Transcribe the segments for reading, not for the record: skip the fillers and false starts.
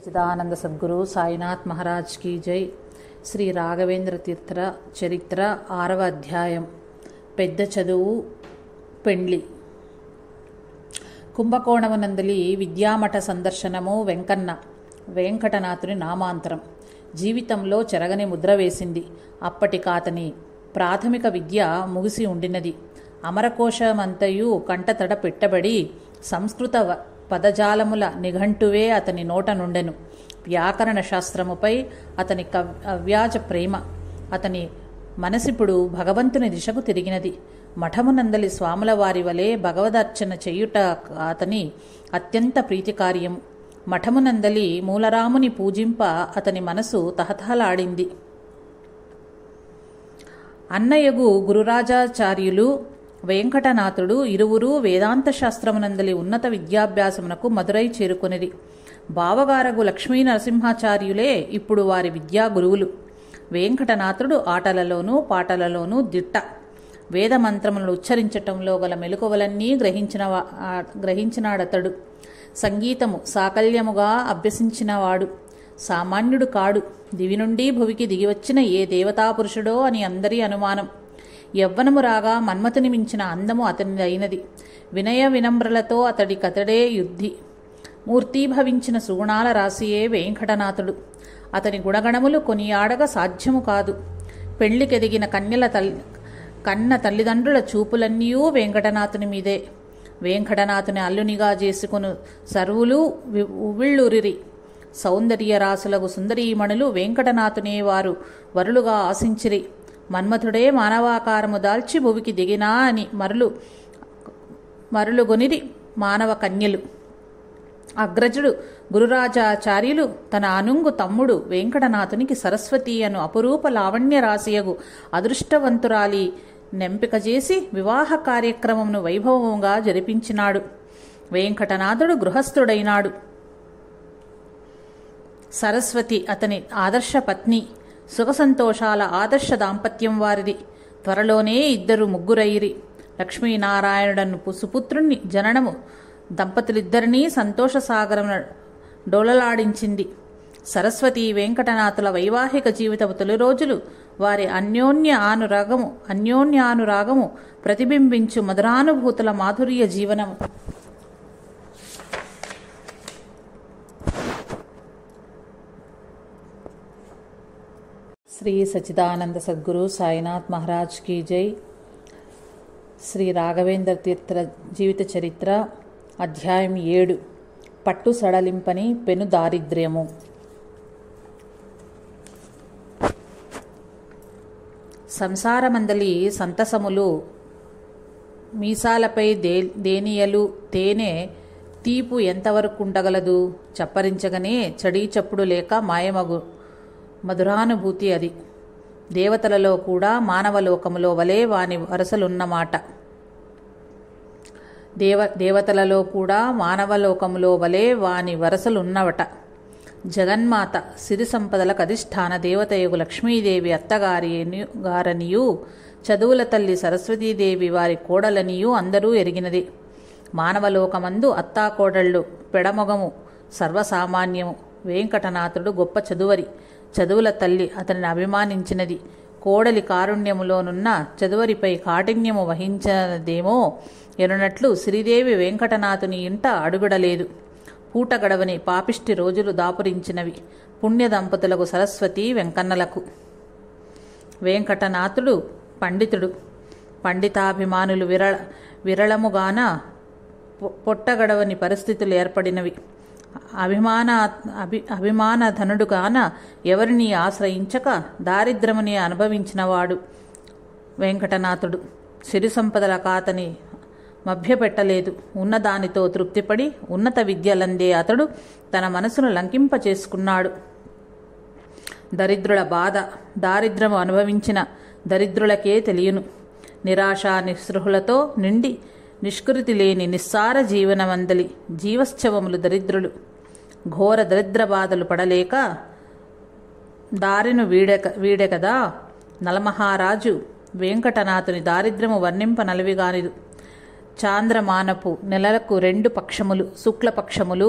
సచ్చిదానంద సద్గురు సాయినాథ్ మహారాజ్ की జై. శ్రీ రాఘవేంద్ర తీర్థ చరిత్ర 6వ అధ్యాయం. పెద్ద చదువు పెండ్లి. కుంభకోణమునందలి విద్యామఠ సందర్శనము వెంకటనాథుని నామాంతరం జీవితంలో చెరగని ముద్ర వేసింది. అప్పటికాతని ప్రాథమిక విద్య ముగిసి ఉండినది. అమరకోశమంతయు కంటతడ పెట్టబడి సంస్కృత పదజాలముల నిఘంటువే అతని నోట నుండెను. వ్యాకరణ శాస్త్రముపై అతని అవ్యాజ ప్రేమ. అతని మనసిప్పుడు భగవంతుని దిశకు తిరిగినది. మఠమునందలి స్వాముల వారి వలె భగవదర్చన చేయుట అతని అత్యంత ప్రీతికార్యము. మఠమునందలి మూలరాముని పూజింప అతని మనసు తహతహలాడింది. అన్నయ్యగు గురురాజాచార్యులు వెంకటనాథుడు ఇరువురు వేదాంత శాస్త్రమునందలి ఉన్నత విద్యాభ్యాసమునకు మదురై చేరుకొనిది. బావగారగు లక్ష్మీ నరసింహాచార్యులే ఇప్పుడు వారి విద్యా గురువులు. వెంకటనాథుడు ఆటలలోనూ పాటలలోనూ దిట్ట. వేదమంత్రములను ఉచ్చరించటంలో గల మెలకువలన్నీ గ్రహించినాడతడు. సంగీతము సాకల్యముగా అభ్యసించినవాడు. సామాన్యుడు కాడు. దివి నుండి భువికి దిగివచ్చిన ఏ దేవతాపురుషుడో అని అందరి అనుమానం. యవ్వనము రాగా మన్మథుని మించిన అందము అతని అయినది. వినయ వినమ్రలతో అతడే యుద్ధి. మూర్తీభవించిన సుగుణాల రాశియే వెంకటనాథుడు. అతని గుణగణములు కొనియాడగ సాధ్యము కాదు. పెళ్లికెదిగిన కన్న తల్లిదండ్రుల చూపులన్నీయూ వెంకటనాథుని మీదే. వెంకటనాథుని అల్లునిగా చేసుకుని సర్వులు ఉవ్విళ్ళూరిరి. సౌందర్య రాసులకు సుందరీమణులు వెంకటనాథునే వారు వరులుగా ఆశించిరి. మన్మథుడే మానవాకారము దాల్చి భువికి దిగినా అని మరులుగొనిరి మానవ కన్యలు. అగ్రజుడు గురురాజాచార్యులు తన అనుంగు తమ్ముడు వెంకటనాథునికి సరస్వతి అను అపురూప లావణ్య రాశియగు అదృష్టవంతురాలి నెంపిక చేసి వివాహ కార్యక్రమమును వైభవంగా జరిపించినాడు. వెంకటనాథుడు గృహస్థుడైనాడు. సరస్వతి అతని ఆదర్శ పత్ని. సుఖ సంతోషాల ఆదర్శ దాంపత్యం వారిది. త్వరలోనే ఇద్దరు ముగ్గురైరి. లక్ష్మీనారాయణుడను సుపుత్రుణ్ణి జననము దంపతులిద్దరినీ సంతోషసాగరమున డోలలాడించింది. సరస్వతి వెంకటనాథుల వైవాహిక జీవితము తొలి రోజులు వారి అన్యోన్యానురాగము ప్రతిబింబించు మధురానుభూతుల మాధుర్య జీవనము. శ్రీ సచ్చిదానంద సద్గురు సాయినాథ్ మహారాజ్ की జై. శ్రీ రాఘవేంద్ర తీర్థ జీవిత చరిత్ర అధ్యాయం 7. పట్టు సడలింపని పెను దారిద్ర్యము. సంసారమందలి సంతసములు మీసాలపై దేనియలు తేనె తీపు ఎంతవరకు ఉండగలదు? చప్పరించగనే చడీ చప్పుడు లేక మాయమగు మధురానుభూతి అది. దేవతలలో కూడా మానవలోకములో వలె వాని వరసలున్నమాట. దేవతలలో కూడా మానవలోకములో వలె వాని వరసలున్నవట. జగన్మాత సిరి సంపదలకు అధిష్టాన దేవతయగు లక్ష్మీదేవి అత్తగారనియు చదువుల తల్లి సరస్వతీదేవి వారి కోడలనియు అందరూ ఎరిగినది. మానవలోకమందు అత్తాకోడళ్ళు పెడమొగము సర్వసామాన్యము. వెంకటనాథుడు గొప్ప చదువరి. చదువుల తల్లి అతనిని అభిమానించినది. కోడలి కారుణ్యములోనున్న చదువరిపై కాఠిన్యము వహించదేమో ఎనున్నట్లు శ్రీదేవి వెంకటనాథుని ఇంట అడుగుడలేదు. పూట గడవని పాపిష్టి రోజులు దాపురించినవి పుణ్య దంపతులకు సరస్వతి వెంకన్నలకు. వెంకటనాథుడు పండితుడు. పండితాభిమానులు విరళముగాన పొట్టగడవని పరిస్థితులు ఏర్పడినవి. అభిమానధనుడుగాన ఎవరిని ఆశ్రయించక దారిద్రముని అనుభవించినవాడు వెంకటనాథుడు. సిరి సంపదల కాతని మభ్యపెట్టలేదు. ఉన్నదానితో తృప్తిపడి ఉన్నత విద్యలందే అతడు తన మనసును లంకింప చేసుకున్నాడు. దరిద్రుల బాధ దారిద్రము అనుభవించిన దరిద్రులకే తెలియను. నిరాశా నిస్పృహులతో నిండి నిష్కృతి లేని నిస్సార జీవనమందలి జీవశ్చవములు దరిద్రులు. ఘోర దరిద్ర బాధలు పడలేక దారిను వీడెకదా నలమహారాజు వెంకటనాథుని దారిద్ర్యము వర్ణింప నలవిగానిదు. చాంద్రమానపు నెలలకు 2 పక్షములు శుక్లపక్షములు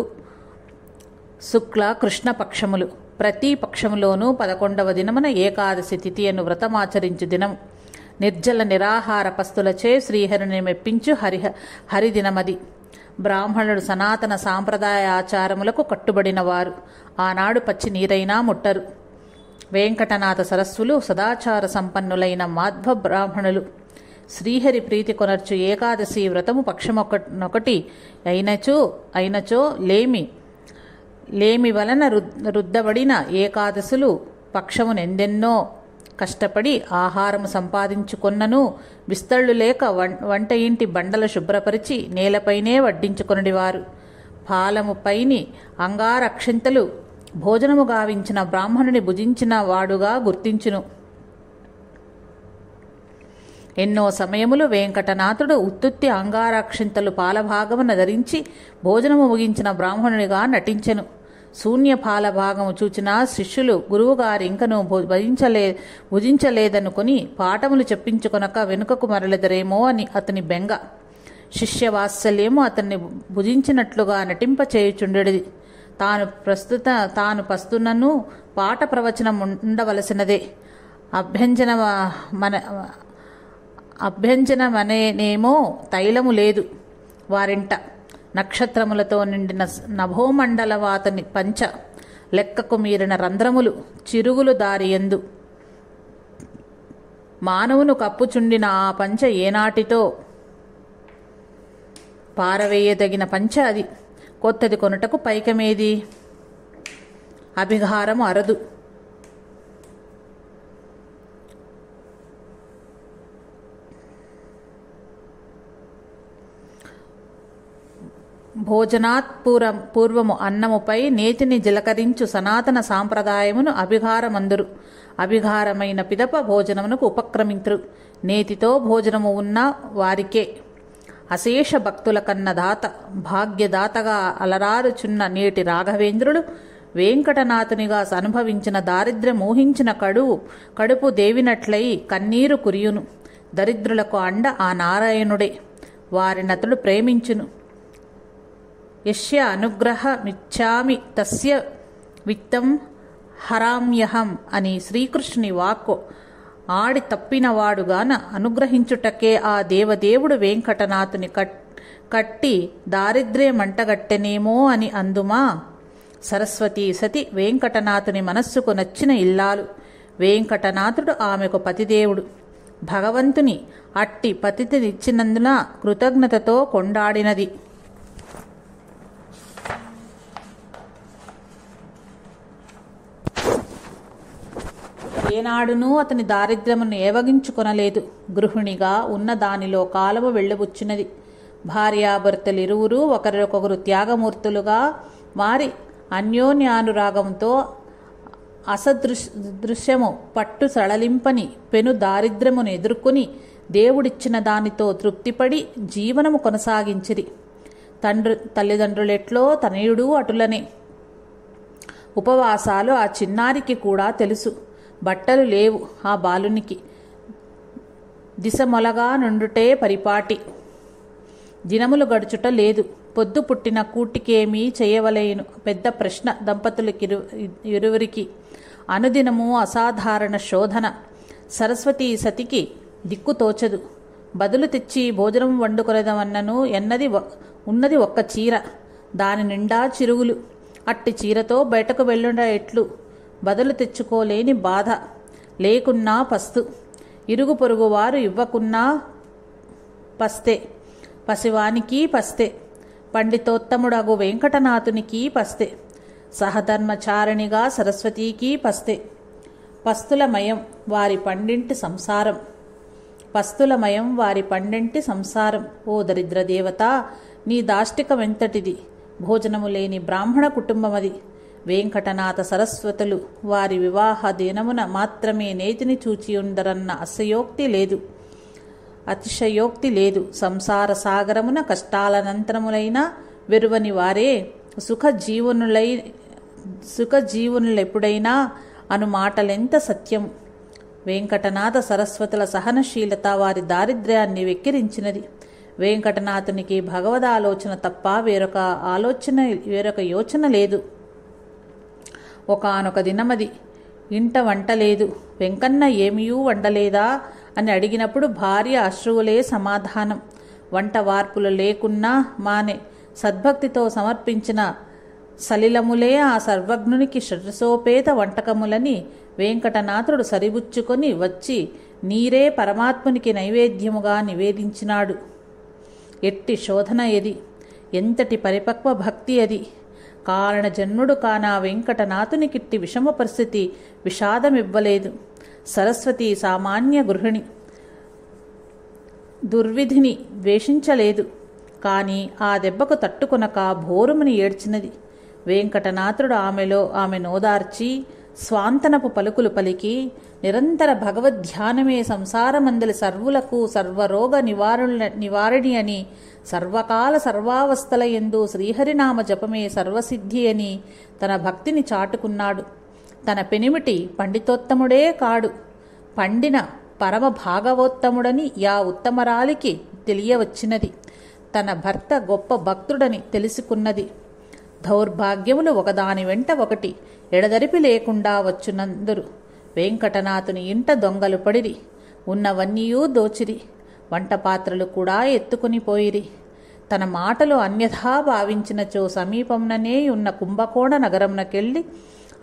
శుక్ల కృష్ణ పక్షములు. ప్రతి పక్షములోనూ 11వ దినమున ఏకాదశి తిథి అను వ్రతమాచరించు దినము. నిర్జల నిరాహార పస్తులచే శ్రీహరిని మెప్పించు హరిదినమది. బ్రాహ్మణుడు సనాతన సాంప్రదాయ ఆచారములకు కట్టుబడినవారు. ఆనాడు పచ్చి నీరైనా ముట్టరు. వెంకటనాథ సరస్సులు సదాచార సంపన్నులైన మాధ్వ బ్రాహ్మణులు. శ్రీహరి ప్రీతి కొనర్చు ఏకాదశి వ్రతము పక్షమొకటి అయినచో లేమి వలన రుద్దబడిన ఏకాదశులు పక్షమునెందెన్నో కష్టపడి ఆహారము సంపాదించుకొన్నను విస్తళ్ళు లేక వంట ఇంటి బండలు శుభ్రపరిచి నేలపైనే వడ్డించుకొనివారు. పాలము పైని అంగారక్షింతలు భోజనము గావించిన బ్రాహ్మణుని భుజించిన వాడుగా గుర్తించును. ఎన్నో సమయములు వెంకటనాథుడు ఉత్తుత్తి అంగారక్షింతలు పాలభాగమున ధరించి భోజనము ముగించిన బ్రాహ్మణునిగా నటించెను. శూన్య పాలభాగము చూచిన శిష్యులు గురువుగారు ఇంకను భుజించలేదనుకుని పాఠములు చెప్పించుకొనక వెనుకకు మరలెదరేమో అని అతని బెంగ. శిష్యవాత్సల్యము అతన్ని భుజించినట్లుగా నటింపచేయుచుండెడిది. తాను పస్తునను పాఠ ప్రవచనం ఉండవలసినదే. అభ్యంజనమనేనేమో తైలము లేదు వారింట. నక్షత్రములతో నిండిన నభోమండలవాతని పంచ లెక్కకు మీరిన రంధ్రములు చిరుగులు దారియందు మానవును కప్పుచుండిన ఆ పంచ ఏనాటితో పారవేయదగిన పంచ అది. కొత్తది కొనుటకు పైకమేది? అభిహారము అరదు. భోజనాత్ పూర్వము అన్నముపై నేతిని జలకరించు సనాతన సాంప్రదాయమును అభిహారమందురు. అభిహారమైన పిదప భోజనమునకు ఉపక్రమింతురు. నేతితో భోజనము ఉన్న వారికే. అశేష భక్తుల కన్న దాత భాగ్యదాతగా అలరారుచున్న నేటి రాఘవేంద్రుడు వెంకటనాథునిగా అనుభవించిన దారిద్ర్యం ఊహించిన కడుపు దేవినట్లయి కన్నీరు కురియును. దరిద్రులకు అండ ఆ నారాయణుడే. వారినతడు ప్రేమించును. యస్య అనుగ్రహమిచ్చామి తస్య విత్తం హరామ్యహం అని శ్రీకృష్ణుని వాక్కు ఆడి తప్పినవాడుగాన అనుగ్రహించుటకే ఆ దేవదేవుడు వెంకటనాథుని కట్టి దారిద్ర్యమంటగట్టెనేమో అని అందుమా. సరస్వతీ సతి వెంకటనాథుని మనస్సుకు నచ్చిన ఇల్లాలు. వెంకటనాథుడు ఆమెకు పతిదేవుడు. భగవంతుని అట్టి పతినిచ్చినందున కృతజ్ఞతతో కొండాడినది. ఏనాడునూ అతని దారిద్ర్యమును ఏవగించుకొనలేదు. గృహిణిగా ఉన్న దానిలో కాలము వెళ్ళబుచ్చినది. భార్యాభర్తలిరువురూ ఒకరికొకరు త్యాగమూర్తులుగా మారి అన్యోన్యానురాగంతో అసదృశ్యము పట్టు సడలింపని పెను దారిద్ర్యమును ఎదుర్కొని దేవుడిచ్చిన దానితో తృప్తిపడి జీవనము కొనసాగించిరి. తల్లిదండ్రులెట్లో తనయుడు అటులనే. ఉపవాసాలు ఆ చిన్నారికి కూడా తెలుసు. బట్టలు లేవు ఆ బాలునికి. దిశమొలగా నుండుటే పరిపాటి. దినములు గడుచుట లేదు. పొద్దు పుట్టిన కూటికేమీ చేయవలేను పెద్ద ప్రశ్న దంపతులకి ఇరువురికి. అనుదినము అసాధారణ శోధన. సరస్వతీ సతికి దిక్కు తోచదు. బదులు తెచ్చి భోజనం వండుకొనదమన్నను ఉన్నది ఒక్క చీర. దాని నిండా చిరుగులు. అట్టి చీరతో బయటకు వెళ్ళుట ఎట్లు? బదులు తెచ్చుకోలేని బాధ. లేకున్నా పస్తు. ఇరుగు పొరుగు వారు ఇవ్వకున్నా పస్తే. పసివానికి పస్తే. పండితోత్తముడగు వెంకటనాథునికి పస్తే. సహధర్మచారిణిగా సరస్వతీకి పస్తే. పస్తులమయం వారి పండింటి సంసారం. పస్తులమయం వారి పండింటి సంసారం. ఓ దరిద్ర దేవత, నీ దాష్టికమెంతటిది? భోజనము లేని బ్రాహ్మణ కుటుంబమది. వెంకటనాథ సరస్వతులు వారి వివాహ దినమున మాత్రమే నేతిని చూచియుండరన్న అతిశయోక్తి లేదు. సంసార సాగరమున కష్టాలనంతరములైన వెరువని వారే సుఖజీవునులెప్పుడైనా అను మాటలెంత సత్యం. వెంకటనాథ సరస్వతుల సహనశీలత వారి దారిద్ర్యాన్ని వెక్కిరించినది. వెంకటనాథునికి భగవదాలోచన తప్ప వేరొక యోచన లేదు. ఒకానొక దినమది. ఇంట వంట లేదు. వెంకన్న ఏమీయూ వండలేదా అని అడిగినప్పుడు భార్య అశ్రువులే సమాధానం. వంట వార్పులు లేకున్నా మానే సద్భక్తితో సమర్పించిన సలిలములే ఆ సర్వజ్ఞునికి షడ్రసోపేత వంటకములని వెంకటనాథుడు సరిబుచ్చుకొని వచ్చి నీరే పరమాత్మునికి నైవేద్యముగా నివేదించినాడు. ఎట్టి శోధన ఎది! ఎంతటి పరిపక్వ భక్తి అది! కారణజన్ముడు కానా వెంకటనాథునికిట్టి విషమ పరిస్థితి విషాదమివ్వలేదు. సరస్వతి సామాన్య గృహిణి, దుర్విధిని ద్వేషించలేదు. కానీ ఆ దెబ్బకు తట్టుకొనక భోరుమని ఏడ్చినది. వెంకటనాథుడు ఆమె నోదార్చి స్వాంతనపు పలుకులు పలికి నిరంతర భగవద్ధ్యానమే సంసారమందలి సర్వులకు సర్వరోగ నివారణి అని, సర్వకాల సర్వావస్థల యందు శ్రీహరినామ జపమే సర్వసిద్ధి అని తన భక్తిని చాటుకున్నాడు. తన పెనిమిటి పండితోత్తముడే కాడు, పండిన పరమ భాగవోత్తముడని యా ఉత్తమరాలికి తెలియవచ్చినది. తన భర్త గొప్ప భక్తుడని తెలుసుకున్నది. దౌర్భాగ్యములు ఒకదాని వెంట ఒకటి ఎడదరిపి లేకుండా వచ్చునందరు. వెంకటనాథుని ఇంట దొంగలు పడిరి. ఉన్నవన్నీయూ దోచిరి. వంట పాత్రలు కూడా ఎత్తుకుని పోయిరి. తన మాటలు అన్యథా భావించినచో సమీపంననే ఉన్న కుంభకోణ నగరమునకెళ్ళి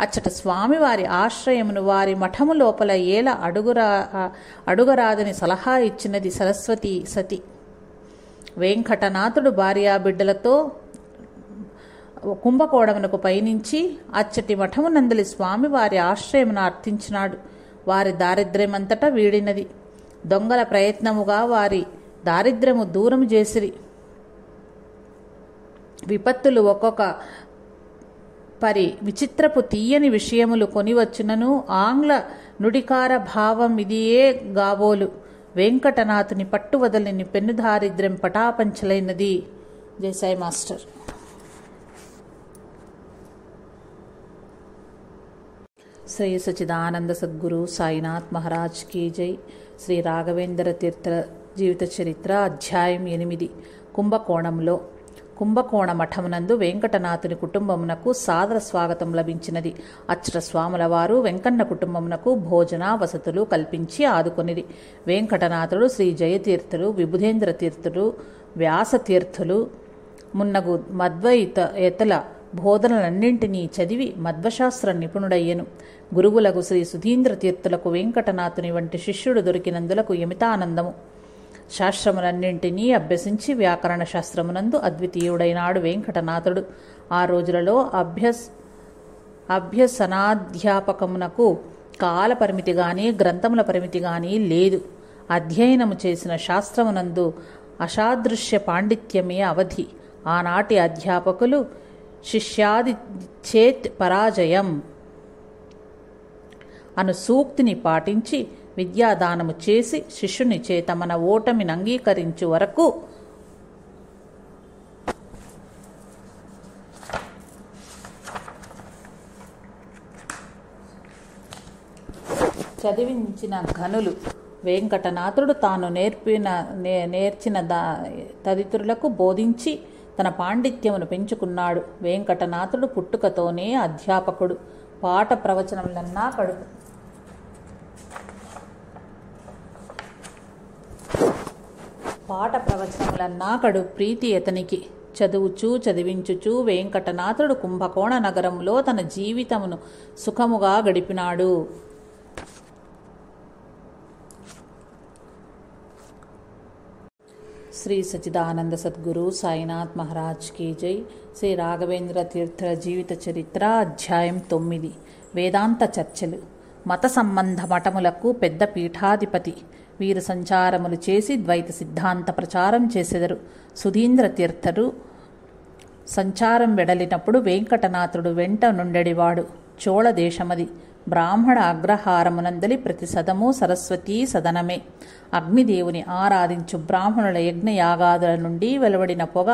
అచ్చట స్వామివారి ఆశ్రయమును వారి మఠము లోపల ఏల అడుగరాదని సలహా ఇచ్చినది సరస్వతి సతి. వెంకటనాథుడు భార్యాబిడ్డలతో కుంభకోణమునకు పయనించి అచ్చటి మఠమునందలి స్వామివారి ఆశ్రయమును అర్థించినాడు. వారి దారిద్ర్యమంతటా వీడినది. దొంగల ప్రయత్నముగా వారి దారిద్ర్యము దూరం చేసిరి. విపత్తులు ఒక్కొక్క విచిత్రపు తీయని విషయములు కొనివచ్చునను ఆంగ్ల నుడికార భావం ఇదియే గాబోలు. వెంకటనాథుని పట్టువదలని పెన్ను దారిద్ర్యం పటాపంచలైనది. జయసాయి మాస్టర్. శ్రీ సచిదానంద సద్గురు సాయినాథ్ మహారాజ్ కీ జై. శ్రీ రాఘవేంద్ర తీర్థ జీవిత చరిత్ర అధ్యాయం 8. కుంభకోణంలో. కుంభకోణ మఠమునందు వెంకటనాథుని కుటుంబమునకు సాదర స్వాగతం లభించినది. అచ్చట స్వాముల వారు వెంకన్న కుటుంబమునకు భోజన వసతులు కల్పించి ఆదుకొనిది. వెంకటనాథుడు శ్రీ జయతీర్థులు, విబుధేంద్ర తీర్థులు, వ్యాసతీర్థులు మున్నగు మధ్వయితల బోధనలన్నింటినీ చదివి మధ్వశాస్త్ర నిపుణుడయ్యను. గురువులకు శ్రీ సుధీంద్ర తీర్థులకు వెంకటనాథుని వంటి శిష్యుడు దొరికినందులకు యమితానందము. శాస్త్రములన్నింటినీ అభ్యసించి వ్యాకరణ శాస్త్రమునందు అద్వితీయుడైనాడు వెంకటనాథుడు. ఆ రోజులలో అభ్యసనాధ్యాపకమునకు కాల పరిమితి గాని గ్రంథముల పరిమితి గాని లేదు. అధ్యయనము చేసిన శాస్త్రమునందు అసాదృశ్య పాండిత్యమే అవధి. ఆనాటి అధ్యాపకులు శిష్యాది చేత్ పరాజయం అను సూక్తిని పాటించి విద్యాదానము చేసి శిష్యుని చేత మన ఓటమిని అంగీకరించు వరకు చదివించిన ఘనులు. వెంకటనాథుడు తాను నేర్చిన తదితరులకు బోధించి తన పాండిత్యమును పెంచుకున్నాడు. వెంకటనాథుడు పుట్టుకతోనే అధ్యాపకుడు. పాఠ ప్రవచనములన్నా కడు ప్రీతి అతనికి. చదివించుచూ వెంకటనాథుడు కుంభకోణ నగరంలో తన జీవితమును సుఖముగా గడిపినాడు. శ్రీ సచిదానంద సద్గురు సాయినాథ్ మహారాజ్ కీ జై. శ్రీ రాఘవేంద్ర తీర్థ జీవిత చరిత్ర అధ్యాయం 9. వేదాంత చర్చలు. మత సంబంధ మఠములకు పెద్ద పీఠాధిపతి. వీరు సంచారములు చేసి ద్వైత సిద్ధాంత ప్రచారం చేసెదరు. సుధీంద్ర తీర్థరు సంచారం వెడలినప్పుడు వెంకటనాథుడు వెంట నుండెడివాడు. చోళ దేశమది. బ్రాహ్మణ అగ్రహారమునందలి ప్రతి సదము సరస్వతీ సదనమే. అగ్నిదేవుని ఆరాధించు బ్రాహ్మణుల యజ్ఞయాగాదుల నుండి వెలువడిన పొగ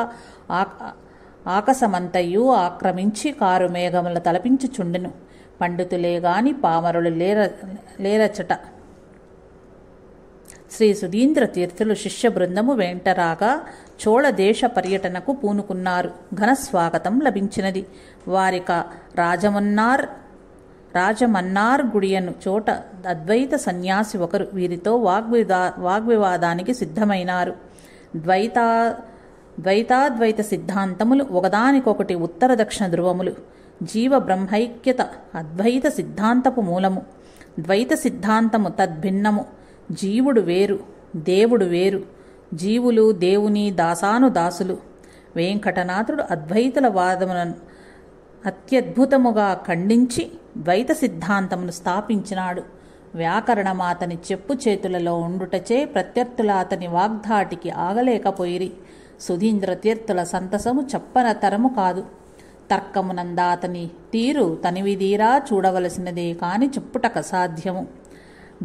ఆకాశమంతయు ఆక్రమించి కారు మేఘముల తలపించుచుండెను. పండితులే గాని పామరులు లేరచట. శ్రీ సుధీంద్ర తీర్థులు శిష్య బృందము వెంటరాగా చోళ దేశ పర్యటనకు పూనుకున్నారు. ఘన స్వాగతం లభించినది. వారిక రాజమున్నార్ రాజమన్నార్ గుడియను చోట అద్వైత సన్యాసి ఒకరు వీరితో వాగ్వివాదానికి సిద్ధమైనారు. ద్వైతాద్వైత సిద్ధాంతములు ఒకదానికొకటి ఉత్తర దక్షిణ ధ్రువములు. జీవ బ్రహ్మైక్యత అద్వైత సిద్ధాంతపు మూలము. ద్వైత సిద్ధాంతము తద్భిన్నము. జీవుడు వేరు, దేవుడు వేరు. జీవులు దేవుని దాసానుదాసులు. వెంకటనాథుడు అద్వైతుల వాదములను అత్యద్భుతముగా ఖండించి ద్వైత సిద్ధాంతమును స్థాపించినాడు. వ్యాకరణం అతని చెప్పు చేతులలో ఉండుటచే ప్రత్యర్థుల అతని వాగ్ధాటికి ఆగలేకపోయిరి. సుధీంద్ర తీర్థుల సంతసము చెప్పన తరము కాదు. తర్కమునంద అతని తీరు తనివిదీరా చూడవలసినదే కాని చెప్పుటక సాధ్యము.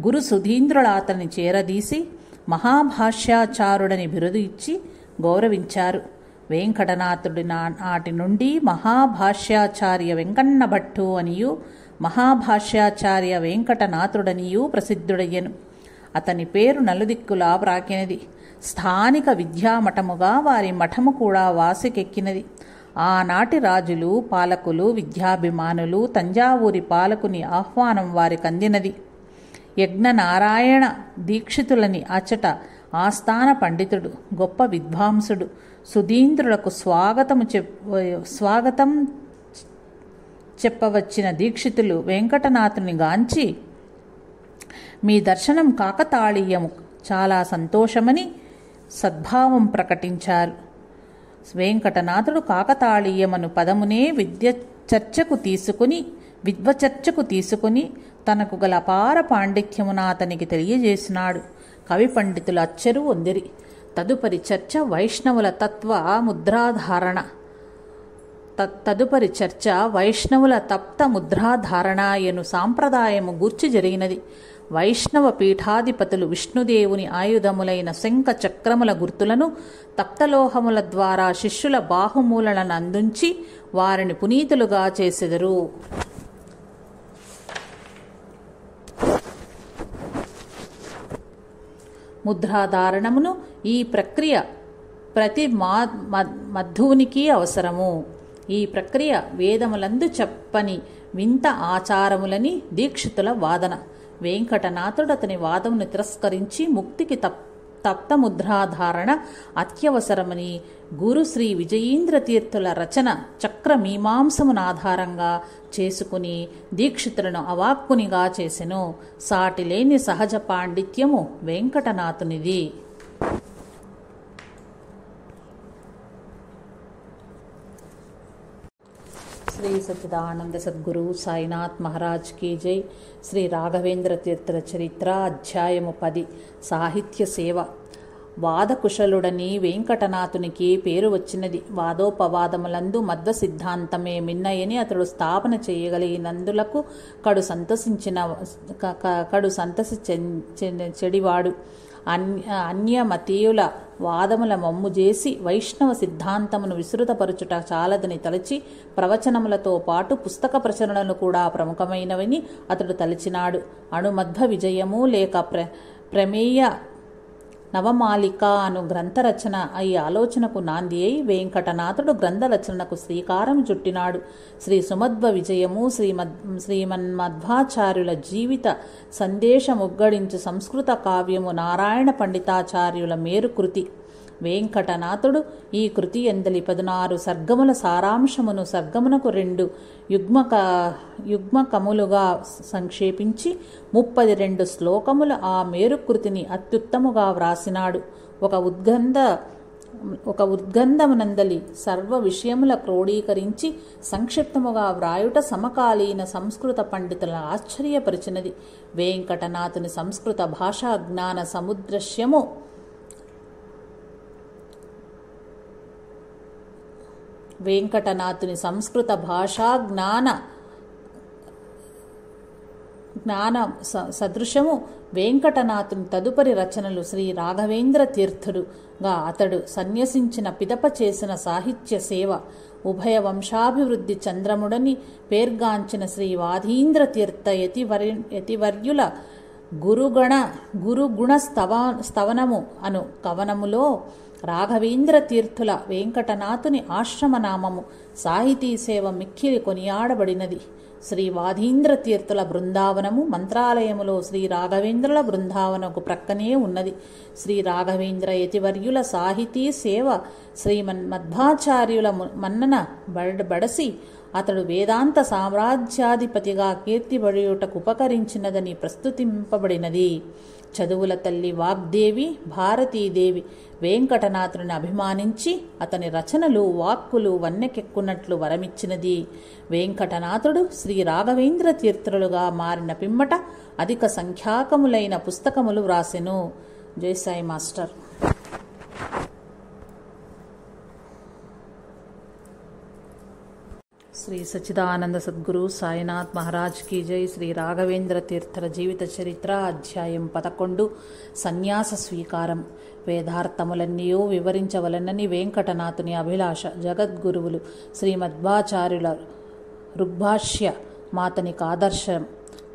గురు సుధీంద్రుల అతన్ని చేరదీసి మహాభాష్యాచారుడని బిరుదు ఇచ్చి గౌరవించారు. వెంకటనాథుడి నాటి నుండి మహాభాష్యాచార్య వెంకన్న భట్టు అనియు మహాభాష్యాచార్య వెంకటనాథుడనియు ప్రసిద్ధుడయ్యను. అతని పేరు నలుదిక్కులా ప్రాకినది. స్థానిక విద్యామఠముగా వారి మఠము కూడా వాసికెక్కినది. ఆనాటి రాజులు, పాలకులు, విద్యాభిమానులు తంజావూరి పాలకుని ఆహ్వానం వారికి అందినది. యజ్ఞనారాయణ దీక్షితులని అచట ఆస్థాన పండితుడు, గొప్ప విద్వాంసుడు సుధీంద్రులకు స్వాగతం చెప్పవచ్చిన దీక్షితులు వెంకటనాథుని గాంచి, మీ దర్శనం కాకతాళీయము, చాలా సంతోషమని సద్భావం ప్రకటించారు. వెంకటనాథుడు కాకతాళీయమను పదమునే విద్వచర్చకు తీసుకుని తనకు గల అపార పాండిత్యమున అతనికి తెలియజేసినాడు. కవి పండితులు అచ్చెరు ఒందిరి. తదుపరి చర్చ వైష్ణవుల తప్త ముద్రాధారణ ఎను సాంప్రదాయము గూర్చి జరిగినది. వైష్ణవ పీఠాధిపతులు విష్ణుదేవుని ఆయుధములైన శంఖ చక్రముల గుర్తులను తప్తలోహముల ద్వారా శిష్యుల బాహుమూలను అందించి వారిని పునీతులుగా చేసెదరు. ముద్రాధారణమును ఈ ప్రక్రియ ప్రతి మధ్వునికి అవసరము. ఈ ప్రక్రియ వేదములందు చెప్పని వింత ఆచారములని దీక్షితుల వాదన. వెంకటనాథుడు అతని వాదమును తిరస్కరించి ముక్తికి తప్తముద్రాధారణ అత్యవసరమని గురు శ్రీ విజయీంద్ర తీర్థుల రచన చక్రమీమాంసమును ఆధారంగా చేసుకుని దీక్షితులను అవాక్కునిగా చేసెను. సాటిలేని సహజ పాండిత్యము వెంకటనాథునిది. శ్రీ సచ్చిదానంద సద్గురు సాయినాథ్ మహారాజ్ కీ జై. శ్రీ రాఘవేంద్ర తీర్థుల చరిత్ర అధ్యాయము 10 సాహిత్య సేవ. వాదకుశలుడని వెంకటనాథునికి పేరు వచ్చినది. వాదోపవాదములందు మధ్వ సిద్ధాంతమే మిన్నయని అతడు స్థాపన చేయగలిగినందులకు కడు సంతసి చెడివాడు. అన్యమతీయుల వాదముల మమ్ము చేసి వైష్ణవ సిద్ధాంతమును విస్తృతపరచుట చాలదని తలచి ప్రవచనములతో పాటు పుస్తక ప్రచురణలు కూడా ప్రముఖమైనవని అతడు తలచినాడు. అణుమధ్వ విజయము లేక ప్రమేయ నవమాలిక అను గ్రంథరచన ఈ ఆలోచనకు నాంది అయి వెంకటనాథుడు గ్రంథరచనకు శ్రీకారం చుట్టినాడు. శ్రీ సుమధ్వ విజయము శ్రీమన్మధ్వాచార్యుల జీవిత సందేశముగ్గడించు సంస్కృత కావ్యము నారాయణ పండితాచార్యుల మేరుకృతి. వెంకటనాథుడు ఈ కృతి ఎందలి 16 సర్గముల సారాంశమును సర్గమునకు 2 యుగ్మకములుగా సంక్షేపించి 32 శ్లోకముల ఆ మేరుకృతిని అత్యుత్తముగా వ్రాసినాడు. ఒక ఉద్గంధమునందలి సర్వ విషయముల క్రోడీకరించి సంక్షిప్తముగా వ్రాయుట సమకాలీన సంస్కృత పండితులను ఆశ్చర్యపరిచినది. వెంకటనాథుని సంస్కృత భాషా జ్ఞాన సముద్రశ్యము వెంకటనాథుని సంస్కృత భాషా జ్ఞాన సదృశము వెంకటనాథుని తదుపరి రచనలు శ్రీ రాఘవేంద్ర తీర్థుడుగా అతడు సన్యసించిన పిదప చేసిన సాహిత్య సేవ. ఉభయ వంశాభివృద్ధి చంద్రముడని పేర్గాంచిన శ్రీ వాధీంద్ర తీర్థ యతివర్యుల గురుగుణ స్తవనము అను కవనములో రాఘవేంద్ర తీర్థుల వెంకటనాథుని ఆశ్రమనామము సాహితీ సేవ మిక్కిలి కొనియాడబడినది. శ్రీ వాదీంద్ర తీర్థుల బృందావనము మంత్రాలయములో శ్రీ రాఘవేంద్రుల బృందావనకు ప్రక్కనే ఉన్నది. శ్రీ రాఘవేంద్ర యతివర్యుల సాహితీ సేవ శ్రీమన్మధ్వాచార్యుల మన్నన బడసి అతడు వేదాంత సామ్రాజ్యాధిపతిగా కీర్తిబడియుటకు ఉపకరించినదని ప్రస్తుతింపబడినది. చదువుల తల్లి వాగ్దేవి భారతీదేవి వెంకటనాథుని అభిమానించి అతని రచనలు వాక్కులు వన్నెకెక్కున్నట్లు వరమిచ్చినది. వెంకటనాథుడు శ్రీ రాఘవేంద్ర తీర్థులుగా మారిన పిమ్మట అధిక సంఖ్యాకములైన పుస్తకములు వ్రాసెను. జై సాయి మాస్టర్. శ్రీ సచ్చిదానంద సద్గురు సాయినాథ్ మహారాజ్ కీ జై. శ్రీ రాఘవేంద్ర తీర్థల జీవిత చరిత్ర అధ్యాయం 11 సన్యాస స్వీకారం. వేదార్థములన్నీయూ వివరించవలనని వెంకటనాథుని అభిలాష. జగద్గురువులు శ్రీమధ్వాచార్యుల ఋగ్భాష్య మాతనికి ఆదర్శం.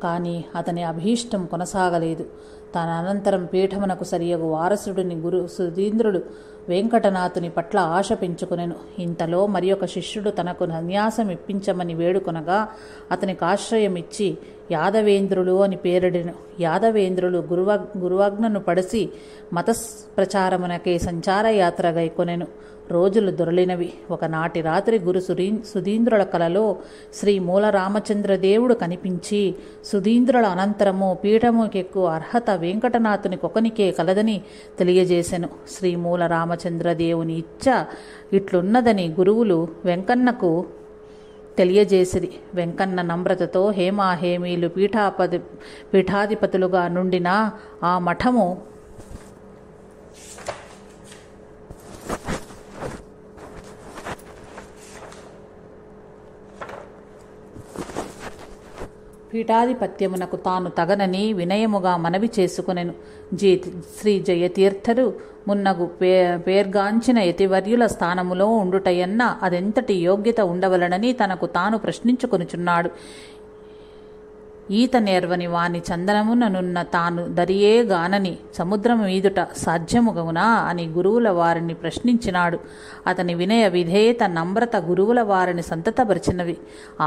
కానీ అతని అభీష్టం కొనసాగలేదు. తన అనంతరం పీఠమునకు సరియగు వారసుడిని గురు సుధీంద్రుడు వెంకటనాథుని పట్ల ఆశ పెంచుకొనెను. ఇంతలో మరి ఒక శిష్యుడు తనకు సన్యాసం ఇప్పించమని వేడుకొనగా అతనికి ఆశ్రయమిచ్చి యాదవేంద్రులు అని పేరిడెను. యాదవేంద్రులు గురువాజ్ఞను పడిసి మత ప్రచారమునకే సంచారయాత్రగై కొనెను. రోజులు దొరలినవి. ఒకనాటి రాత్రి గురు సుధీంద్రుల కలలో శ్రీ మూలరామచంద్రదేవుడు కనిపించి సుధీంద్రుల అనంతరము పీఠముకెక్కు అర్హత వెంకటనాథునికొకనికే కలదని తెలియజేసెను. శ్రీ మూలరామచంద్రదేవుని ఇచ్చ ఇట్లున్నదని గురువులు వెంకన్నకు తెలియజేసిరి. వెంకన్న నమ్రతతో హేమాహేమీలు పీఠాధిపతులుగా నుండిన ఆ మఠము పీఠాధిపత్యమునకు తాను తగనని వినయముగా మనవి చేసుకునెను. శ్రీ జయతీర్థరు మున్నగు పేర్గాంచిన యతివర్యుల స్థానములో ఉండుటయన్న అదెంతటి యోగ్యత ఉండవలనని తనకు తాను ప్రశ్నించుకొనుచున్నాడు. ఈత నేర్వని వాని చందనముననున్న తాను దరియే గానని సముద్రము మీదుట సాధ్యముగవునా అని గురువుల వారిని ప్రశ్నించినాడు. అతని వినయ విధేయత నమ్రత గురువుల వారిని సంతతపరిచినవి.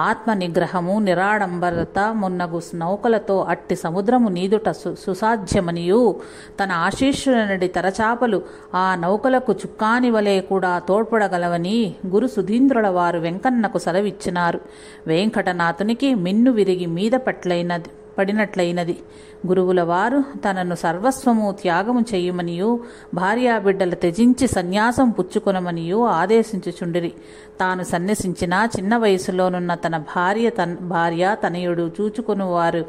ఆత్మ నిగ్రహము నిరాడంబరత మున్నగు నౌకలతో అట్టి సముద్రము నీదుట సుసాధ్యమనియు తన ఆశీస్సులనడి తరచాపలు ఆ నౌకలకు చుక్కాని వలె కూడా తోడ్పడగలవని గురు సుధీంద్రుల వారు వెంకన్నకు సెలవిచ్చినారు. వెంకటనాథునికి మిన్ను విరిగి మీద పడినట్లయినది. గురువుల వారు తనను సర్వస్వము త్యాగము చేయుమనియు భార్యాబిడ్డలు త్యజించి సన్యాసం పుచ్చుకొనమనియు ఆదేశించుచుండిరి. తాను సన్యసించిన చిన్న వయసులోనున్న తన భార్య తనయుడు చూచుకొను వారు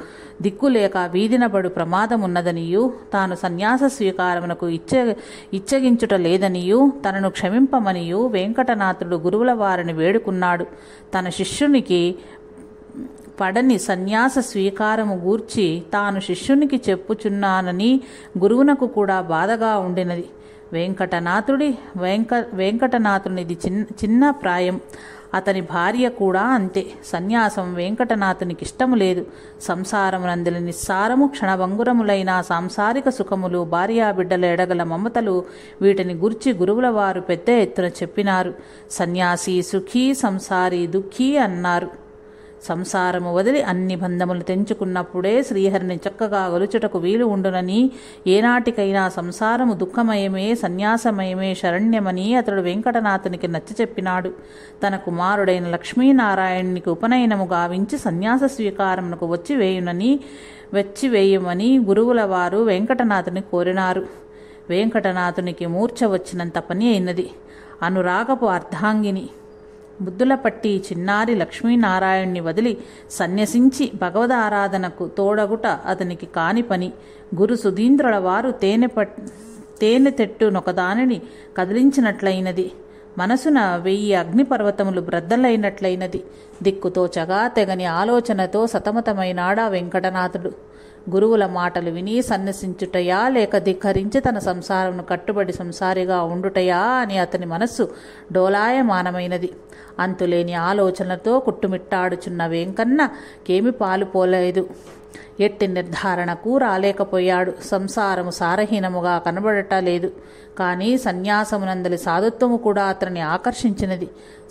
దిక్కులేక వీధినబడు ప్రమాదమున్నదనియు తాను సన్యాస స్వీకారమునకు ఇచ్చగించుట లేదనియు తనను క్షమింపమనియు వెంకటనాథుడు గురువుల వారిని వేడుకున్నాడు. తన శిష్యునికి పడని సన్యాస స్వీకారము గూర్చి తాను శిష్యునికి చెప్పుచున్నానని గురువునకు కూడా బాధగా ఉండినది. వెంకటనాథునిది చిన్న ప్రాయం. అతని భార్య కూడా అంతే. సన్యాసం వెంకటనాథునికి ఇష్టము లేదు. సంసారమునందలి నిస్సారము క్షణభంగురములైన సాంసారిక సుఖములు భార్యాబిడ్డల ఎడగల మమతలు వీటిని గుర్చి గురువుల వారు పెద్ద ఎత్తున చెప్పినారు. సన్యాసి సుఖీ సంసారి దుఃఖీ అన్నారు. సంసారము వదిలి అన్ని బంధములు తెంచుకున్నప్పుడే శ్రీహరిని చక్కగా గొలుచుటకు వీలు ఉండునని, ఏనాటికైనా సంసారము దుఃఖమయమే సన్యాసమయమే శరణ్యమని అతడు వెంకటనాథునికి నచ్చచెప్పినాడు. తన కుమారుడైన లక్ష్మీనారాయణునికి ఉపనయనము గావించి సన్యాస స్వీకారమునకు వచ్చివేయమని గురువుల వారు వెంకటనాథుని కోరినారు. వెంకటనాథునికి మూర్ఛ వచ్చినంత పని అయినది. అనురాగపు అర్ధాంగిని బుద్ధుల పట్టి చిన్నారి లక్ష్మీనారాయణ్ణి వదిలి సన్యసించి భగవద్ ఆరాధనకు తోడగుట అతనికి కాని పని. గురు సుధీంద్రుల వారు తేనె తెట్టునొకదానిని కదిలించినట్లయినది. మనసున 1000 అగ్నిపర్వతములు బ్రద్దలైనట్లయినది. దిక్కుతోచగా తెగని ఆలోచనతో సతమతమైనాడా వెంకటనాథుడు. గురువుల మాటలు విని సన్యసించుటయా లేక ధిక్కరించి తన సంసారమును కట్టుబడి సంసారిగా ఉండుటయా అని అతని మనస్సు డోలాయమానమైనది. అంతులేని ఆలోచనలతో కుట్టుమిట్టాడుచున్న వెంకన్న కేమి పాలుపోలేదు. ఎట్టి నిర్ధారణకు రాలేకపోయాడు. సంసారము సారహీనముగా కనబడటలేదు. కానీ సన్యాసమునందలి సాధుత్వము కూడా అతనిని ఆకర్షించినది.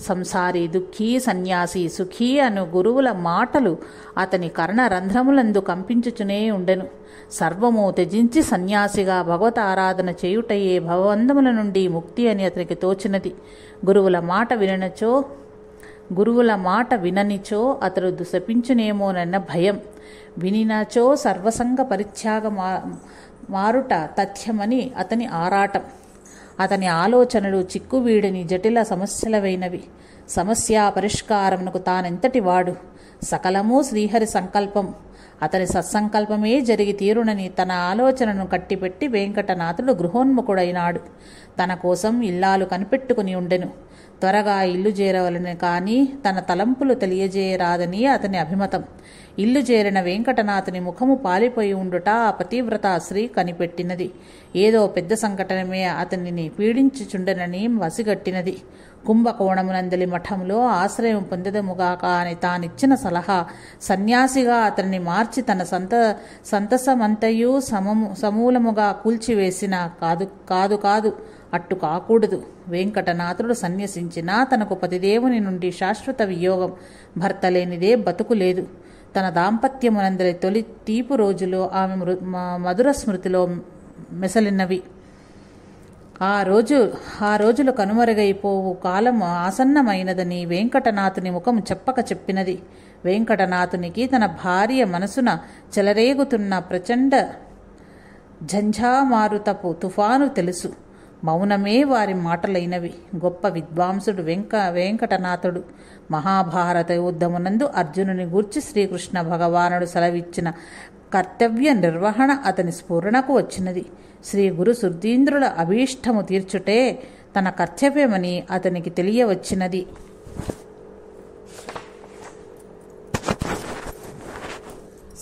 సంసారి దుఃఖీ, సన్యాసి సుఖీ అను గురువుల మాటలు అతని కర్ణరంధ్రములందు కంపించుచునే ఉండెను. సర్వము త్యజించి సన్యాసిగా భగవత ఆరాధన చేయుటయే భవబంధముల నుండి ముక్తి అని అతనికి తోచినది. గురువుల మాట విననిచో అతడు దుశపించునేమోనన్న భయం, వినినచో సర్వసంగ పరిత్యాగ మారుట తథ్యమని అతని ఆరాటం. అతని ఆలోచనలు చిక్కువీడిని జటిల సమస్యలవైనవి. సమస్య పరిష్కారమునకు తానెంతటి వాడు? సకలము శ్రీహరి సంకల్పం. అతని సత్సంకల్పమే జరిగి తీరునని తన ఆలోచనను కట్టిపెట్టి వెంకటనాథుడు గృహోన్ముఖుడైనాడు. తన కోసం ఇల్లాలు కనిపెట్టుకుని ఉండెను. త్వరగా ఇల్లు చేరవలని కానీ తన తలంపులు తెలియజేయరాదని అతని అభిమతం. ఇల్లు చేరిన వెంకటనాథుని ముఖము పాలిపోయి ఉండుట ఆ పతివ్రత స్త్రీ కనిపెట్టినది. ఏదో పెద్ద సంకటమే అతనిని పీడించుచుండెనని వసిగట్టినది. కుంభకోణమునందలి మఠంలో ఆశ్రయం పొందెదముగాక అని తానిచ్చిన సలహా సన్యాసిగా అతన్ని మార్చి తన సంతసమంతయు సమూలముగా కూల్చివేసిన కాదు అట్టు కాకూడదు. వెంకటనాథుడు సన్యసించినా తనకు పతిదేవుని నుండి శాశ్వత వియోగం, భర్త లేనిదే బతుకు లేదు. తన దాంపత్యమునందరి తొలి తీపు రోజులు ఆమె మధుర స్మృతిలో మెసలినవి. ఆ రోజులు కనుమరుగైపోవు కాలం ఆసన్నమైనదని వెంకటనాథుని ముఖం చెప్పక చెప్పినది. వెంకటనాథునికి తన భార్య మనసున చెలరేగుతున్న ప్రచండ ఝంఝామారుతపు తుఫాను తెలుసు. మౌనమే వారి మాటలైనవి. గొప్ప విద్వాంసుడు వెంకటనాథుడు. మహాభారత యుద్ధమునందు అర్జునుని గూర్చి శ్రీకృష్ణ భగవానుడు సెలవిచ్చిన కర్తవ్య నిర్వహణ అతని స్ఫురణకు వచ్చినది. శ్రీ గురు సుధీంద్రుల అభీష్టము తీర్చుటే తన కర్తవ్యమని అతనికి తెలియవచ్చినది.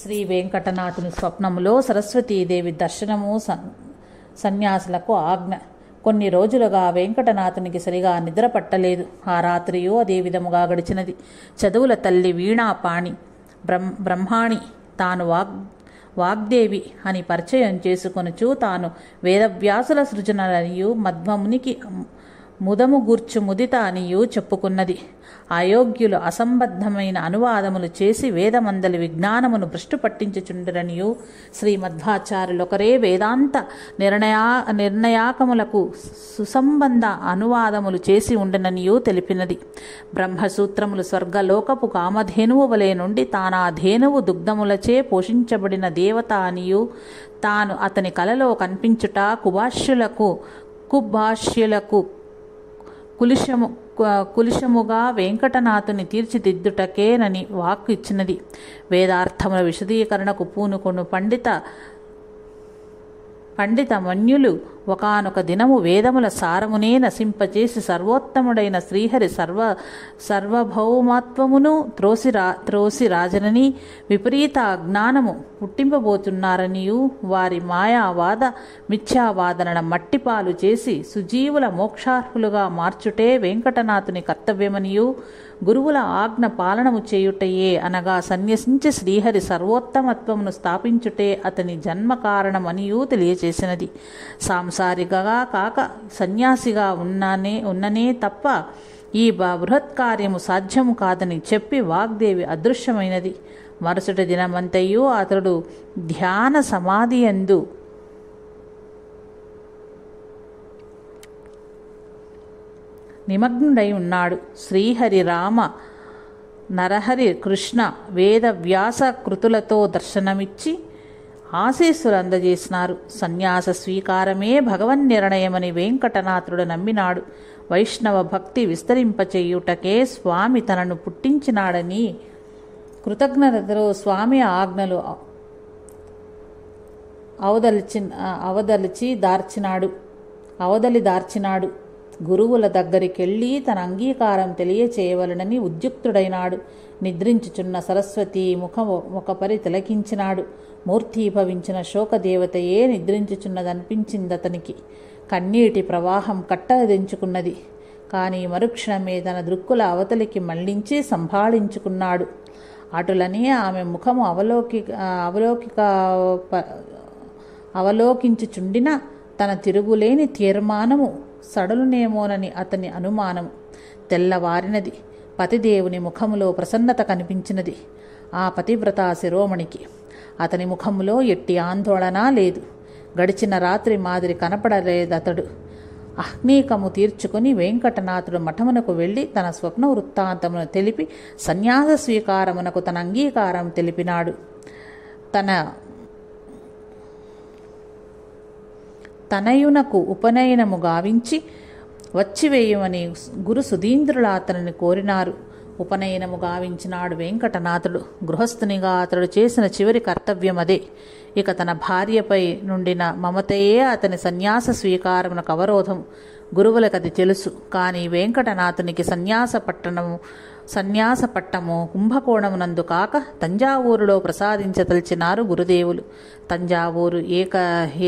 శ్రీ వెంకటనాథుని స్వప్నములో సరస్వతీదేవి దర్శనము సన్యాసులకు ఆజ్ఞ. కొన్ని రోజులుగా వెంకటనాథునికి సరిగా నిద్ర పట్టలేదు. ఆ రాత్రియో అదే విధముగా గడిచినది. చదువుల తల్లి వీణాపాణి బ్రహ్మాణి తాను వాగ్దేవి అని పరిచయం చేసుకొనుచు తాను వేదవ్యాసుల సృజనలనియు మధ్వమునికి ముదము గూర్చు ముదిత అనియు చెప్పుకున్నది. అయోగ్యులు అసంబద్ధమైన అనువాదములు చేసి వేదమందలి విజ్ఞానమును భ్రష్టు పట్టించుచుండరనియు శ్రీమధ్వాచార్యులొకరే వేదాంత నిర్ణయాకములకు సుసంబంధ అనువాదములు చేసి ఉండననియు తెలిపినది. బ్రహ్మసూత్రములు స్వర్గలోకపు కామధేనువు వలె నుండి తానా ధేనువు దుగ్ధములచే పోషించబడిన దేవత అనియు తాను అతని కలలో కనిపించుట కుభాష్యులకు కులిశముగా వెంకటనాథుని తీర్చిదిద్దుటకేనని వాక్కు ఇచ్చినది. వేదార్థముల విశదీకరణకు పూనుకొను పండిత మన్యులు ఒకానొక దినము వేదముల సారమునే నశింపచేసి సర్వోత్తముడైన శ్రీహరి సర్వభౌమత్వమును త్రోసి రాజనని విపరీత అజ్ఞానము పుట్టింపబోతున్నారనియు వారి మాయావాద మిథ్యావాదనల మట్టిపాలు చేసి సుజీవుల మోక్షార్హులుగా మార్చుటే వెంకటనాథుని కర్తవ్యమనియు గురువుల ఆజ్ఞ పాలనము చేయుటయే అనగా సన్యసించి శ్రీహరి సర్వోత్తమత్వమును స్థాపించుటే అతని జన్మ కారణమనియు తెలియచేసినది. సాంసారికగా కాక సన్యాసిగా ఉన్ననే తప్ప ఈ బృహత్ కార్యము సాధ్యము కాదని చెప్పి వాగ్దేవి అదృశ్యమైనది. మరుసటి దినమంతయు అతడు ధ్యాన సమాధియందు నిమగ్నుడై ఉన్నాడు. శ్రీహరి రామ నరహరి కృష్ణ వేద వ్యాస కృతులతో దర్శనమిచ్చి ఆశీస్సులు అందజేసినారు. సన్యాస స్వీకారమే భగవన్నిర్ణయమని వెంకటనాథుడు నమ్మినాడు. వైష్ణవ భక్తి విస్తరింపచేయుటకే స్వామి తనను పుట్టించినాడని కృతజ్ఞతతో స్వామి ఆజ్ఞలు అవదలి దార్చినాడు. గురువుల దగ్గరికెళ్ళి తన అంగీకారం తెలియచేయవలనని ఉద్యుక్తుడైనాడు. నిద్రించుచున్న సరస్వతి ముఖపరి తిలకించినాడు. మూర్తీభవించిన శోకదేవతయే నిద్రించుచున్నదనిపించిందతనికి. కన్నీటి ప్రవాహం కట్టదించుకున్నది. కానీ మరుక్షణమే తన దృక్కుల అవతలికి మళ్లించి సంభాళించుకున్నాడు. అటులని ఆమె ముఖము అవలోకించుచుండిన తన తిరుగులేని తీర్మానము సడలునేమోనని అతని అనుమానము. తెల్లవారినది. పతిదేవుని ముఖములో ప్రసన్నత కనిపించినది ఆ పతివ్రత శిరోమణికి. అతని ముఖములో ఎట్టి ఆందోళన లేదు. గడిచిన రాత్రి మాదిరి కనపడలేదతడు. అహ్నీకము తీర్చుకుని వెంకటనాథుడు మఠమునకు వెళ్ళి తన స్వప్న వృత్తాంతమును తెలిపి సన్యాస స్వీకారమునకు తన అంగీకారం తెలిపినాడు. తనయునకు ఉపనయనము గావించి వచ్చివేయమని గురు సుధీంద్రుల అతనిని కోరినారు. ఉపనయనము గావించినాడు వెంకటనాథుడు. గృహస్థునిగా అతడు చేసిన చివరి కర్తవ్యం అదే. ఇక తన భార్యపై నుండిన మమతయే అతని సన్యాస స్వీకారమునకు అవరోధము. గురువులకది తెలుసు. కానీ వెంకటనాథునికి సన్యాస పట్టము కుంభకోణమునందు కాక తంజావూరులో ప్రసాదించదలిచినారు గురుదేవులు. తంజావూరు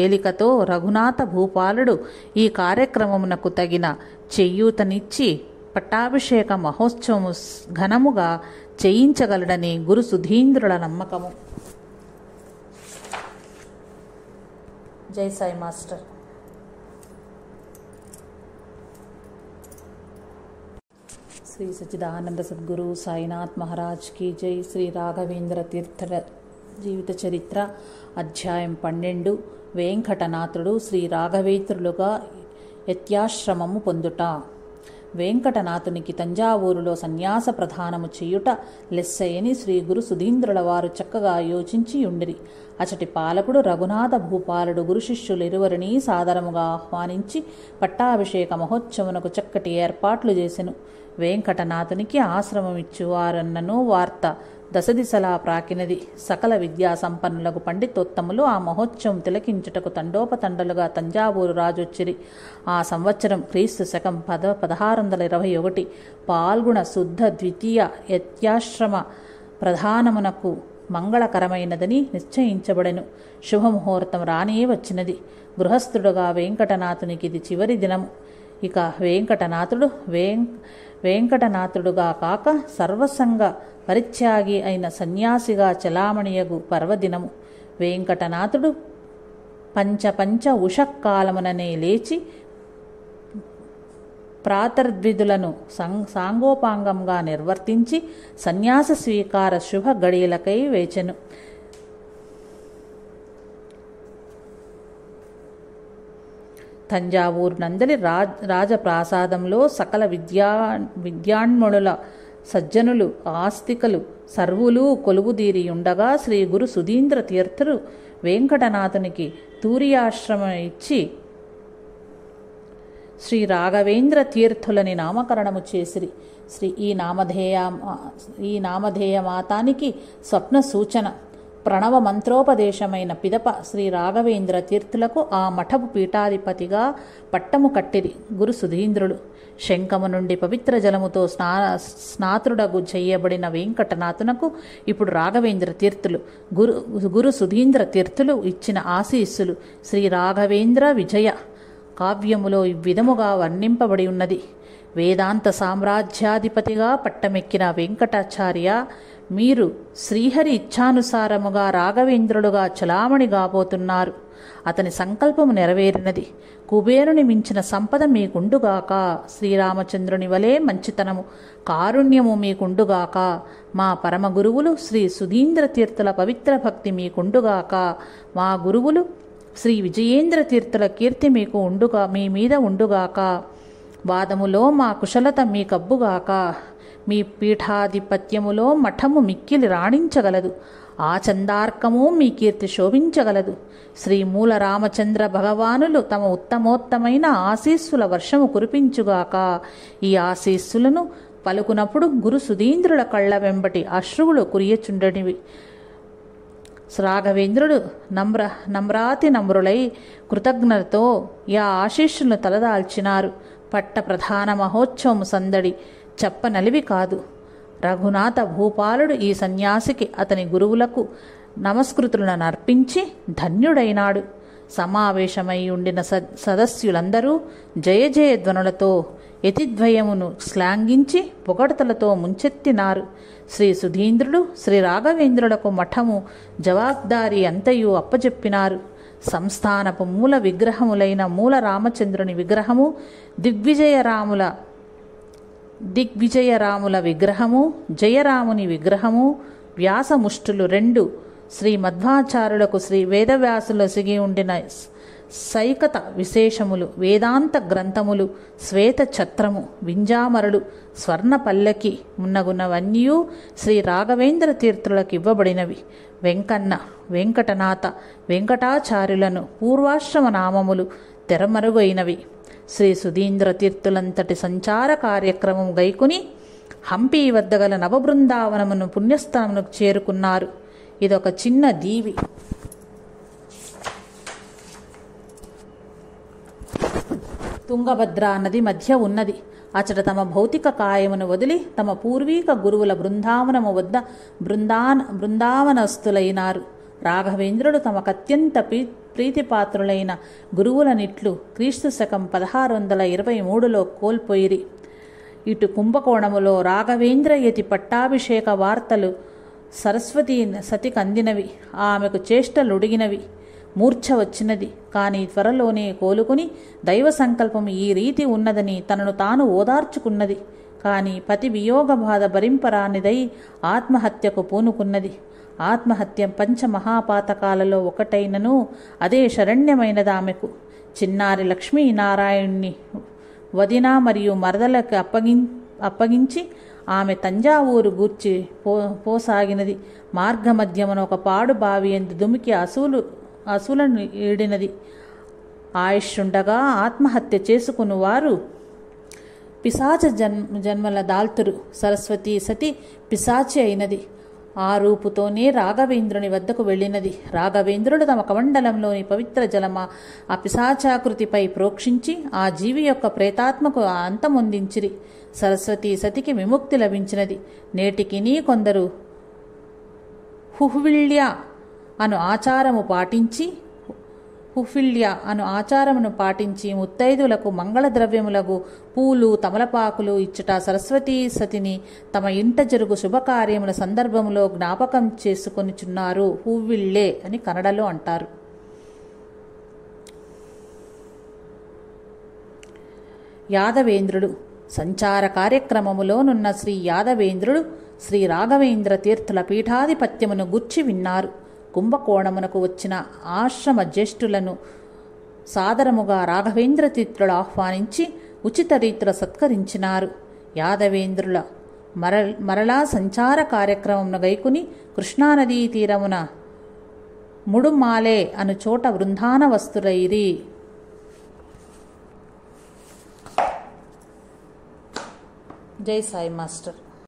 ఏలికతో రఘునాథ భూపాలుడు ఈ కార్యక్రమమునకు తగిన చెయ్యూతనిచ్చి పట్టాభిషేక మహోత్సవము ఘనముగా చేయించగలడని గురు సుధీంద్రుల నమ్మకము. జై సాయి మాస్టర్. శ్రీ సచ్చిదానంద సద్గురు సాయినాథ్ మహారాజ్ కీ జై. శ్రీ రాఘవేంద్ర తీర్థ జీవిత చరిత్ర అధ్యాయం 12. వెంకటనాథుడు శ్రీ రాఘవేంద్రులుగా యత్యాశ్రమము పొందుట. వెంకటనాథునికి తంజావూరులో సన్యాస ప్రధానము చేయుట లెస్సయని శ్రీ గురు సుధీంద్రుల వారు చక్కగా యోచించి ఉండిరి. అచటి పాలకుడు రఘునాథ భూపాలుడు గురు శిష్యులు ఇరువరిని సాదరముగా ఆహ్వానించి పట్టాభిషేక మహోత్సవమునకు చక్కటి ఏర్పాట్లు చేసెను. వెంకటనాథునికి ఆశ్రమమిచ్చువారన్నను వార్త దశదిశలా ప్రాకినది. సకల విద్యా సంపన్నులకు పండితోత్తములు ఆ మహోత్సవం తిలకించుటకు తండోపతండలుగా తంజావూరు రాజొచ్చిరి. ఆ సంవత్సరం క్రీస్తు శకం 1621 పాల్గుణ శుద్ధ ద్వితీయ యత్యాశ్రమ ప్రధానమునకు మంగళకరమైనదని నిశ్చయించబడెను. శుభముహూర్తం రానే వచ్చినది. గృహస్థుడుగా వెంకటనాథునికి ఇది చివరి దినము. ఇక వెంకటనాథుడుగా కాక సర్వసంగ పరిత్యాగి అయిన సన్యాసిగా చలామణియగు పర్వదినము. వెంకటనాథుడు పంచ ఉషకాలముననే లేచి ప్రాతర్ద్విధులను సాంగోపాంగంగా నిర్వర్తించి సన్యాస స్వీకార శుభ గడియలకై వేచెను. తంజావూరు నందలి రాజప్రాసాదంలో సకల విద్యాన్మణుల సజ్జనులు ఆస్తికలు సర్వులు కొలువుదీరి ఉండగా శ్రీ గురు సుధీంద్ర తీర్థులు వెంకటనాథునికి తూర్యాశ్రమం ఇచ్చి శ్రీ రాఘవేంద్ర తీర్థులని నామకరణము చేసిరి. ఈ నామధేయ మాతానికి స్వప్న సూచన ప్రణవ మంత్రోపదేశమైన పిదప శ్రీ రాఘవేంద్ర తీర్థులకు ఆ మఠపు పీఠాధిపతిగా పట్టము కట్టిరి గురు సుధీంద్రులు. శంఖము నుండి పవిత్ర జలముతో స్నాతుడగు చేయబడిన వెంకటనాథునకు ఇప్పుడు రాఘవేంద్ర తీర్థులు గురు సుధీంద్ర తీర్థులు ఇచ్చిన ఆశీస్సులు శ్రీ రాఘవేంద్ర విజయ కావ్యములో ఈ విధముగా వర్ణింపబడి ఉన్నది. వేదాంత సామ్రాజ్యాధిపతిగా పట్టమెక్కిన వెంకటాచార్య, మీరు శ్రీహరి ఇచ్ఛానుసారముగా రాఘవేంద్రులుగా చలామణి కాబోతున్నారు. అతని సంకల్పము నెరవేరినది. కుబేరుని మించిన సంపద మీకుండుగాక. శ్రీరామచంద్రుని వలె మంచితనము కారుణ్యము మీకుండుగాక. మా పరమ గురువులు శ్రీ సుధీంద్ర తీర్థుల పవిత్ర భక్తి మీకుండుగాక. మా గురువులు శ్రీ విజయేంద్ర తీర్థుల కీర్తి మీ మీద ఉండుగాక. వాదములో మా కుశలత మీ కబ్బుగాక. మీ పీఠాధిపత్యములో మఠము మిక్కిలి రాణించగలదు. ఆచందార్కము మీ కీర్తి శోభించగలదు. శ్రీ మూల రామచంద్ర భగవానులు తమ ఉత్తమోత్తమైన ఆశీస్సుల వర్షము కురిపించుగాక. ఈ ఆశీస్సులను పలుకునప్పుడు గురు సుధీంద్రుల కళ్ళ వెంబటి అశ్రువులు కురియచుండనివి. రాఘవేంద్రుడు నమ్రాతి నమ్రులై కృతజ్ఞతతో యా ఆశీస్సులను తలదాల్చినారు. పట్ట ప్రధాన మహోత్సవము సందడి చెప్పనలివి కాదు. రఘునాథ భూపాలుడు ఈ సన్యాసికి అతని గురువులకు నమస్కృతులను అర్పించి ధన్యుడైనాడు. సమావేశమై ఉండిన సదస్యులందరూ జయ జయ ధ్వనులతో యతిద్వయమును శ్లాఘించి పొగడ్తలతో ముంచెత్తినారు. శ్రీ సుధీంద్రుడు శ్రీ రాఘవేంద్రులకు మఠము జవాబ్దారీ అంతయు అప్పజెప్పినారు. సంస్థానపు మూల విగ్రహములైన మూల రామచంద్రుని విగ్రహము, దిగ్విజయరాముల విగ్రహము, జయరాముని విగ్రహము, వ్యాసముష్టులు 2, శ్రీ మధ్వాచార్యులకు శ్రీ వేదవ్యాసుల సిగి ఉండిన సైకత విశేషములు, వేదాంత గ్రంథములు, శ్వేత ఛత్రము, వింజామరుడు, స్వర్ణ పల్లకి మున్నగునవన్నీయు శ్రీ రాఘవేంద్ర తీర్థులకు ఇవ్వబడినవి. వెంకన్న, వెంకటనాథ, వెంకటాచార్యులను పూర్వాశ్రమ నామములు తెరమరుగైనవి. శ్రీ సుధీంద్ర తీర్థులంతటి సంచార కార్యక్రమం గైకుని హంపి వద్ద గల నవబృందావనమును పుణ్యస్థానమునకు చేరుకున్నారు. ఇదొక చిన్న దీవి. తుంగభద్రా నది మధ్య ఉన్నది. అచట తమ భౌతిక కాయమును వదిలి తమ పూర్వీక గురువుల బృందావనము వద్ద బృందావనస్తులైనారు. రాఘవేంద్రుడు తమకత్యంత ప్రీతిపాత్రులైన గురువులనిట్లు క్రీస్తు శకం 1623లో కోల్పోయిరి. ఇటు కుంభకోణములో రాఘవేంద్ర యతి పట్టాభిషేక వార్తలు సరస్వతీ సతికి అందినవి. ఆమెకు చేష్టలుడిగినవి, మూర్ఛ వచ్చినది. కానీ త్వరలోనే కోలుకుని దైవ సంకల్పం ఈ రీతి ఉన్నదని తనను తాను ఓదార్చుకున్నది. కానీ పతి వియోగ బాధ భరింపరానిదై ఆత్మహత్యకు పూనుకున్నది. ఆత్మహత్య పంచమహాపాతకాలలో ఒకటైనను అదే శరణ్యమైనదామెకు. చిన్నారి లక్ష్మీనారాయణ్ణి వదిన మరియు మరదలకు అప్పగించి ఆమె తంజావూరు గూర్చి పోసాగినది. మార్గమధ్యమున ఒక పాడు బావి ఎందు దుమికి అసులను ఈడినది. ఆయుష్యుండగా ఆత్మహత్య చేసుకుని వారు పిశాచ జన్మల దాల్తురు. సరస్వతీ సతి పిశాచి అయినది. ఆ రూపుతోనే రాఘవేంద్రుని వద్దకు వెళ్ళినది. రాఘవేంద్రుడు తమ కమండలంలోని పవిత్ర జలమా ఆ పిశాచాకృతిపై ప్రోక్షించి ఆ జీవి యొక్క ప్రేతాత్మకు అంతమొందించిరి. సరస్వతీ సతికి విముక్తి లభించినది. నేటికినీ కొందరు హుహ్విళ్య అను ఆచారమును పాటించి ముత్తైదులకు మంగళద్రవ్యములకు పూలు తమలపాకులు ఇచ్చుట సరస్వతీ సతిని తమ ఇంట జరుగు శుభకార్యముల సందర్భములో జ్ఞాపకం చేసుకొనిచున్నారు. హువ్విళ్ళే అని కన్నడలో అంటారు. యాదవేంద్రుడు సంచార కార్యక్రమములోనున్న శ్రీ యాదవేంద్రుడు శ్రీ రాఘవేంద్ర తీర్థుల పీఠాధిపత్యమును గుర్చి విన్నారు. కుంభకోణమునకు వచ్చిన ఆశ్రమ జ్యేష్ఠులను సాదరముగా రాఘవేంద్ర తీర్థులు ఆహ్వానించి ఉచిత రీతిలో సత్కరించినారు. యాదవేంద్రుల మరలా సంచార కార్యక్రమమును గైకుని కృష్ణానదీ తీరమున ముడుమాలే అను చోట బృందాన వస్తులైరి. జై సాయి మాస్టర్.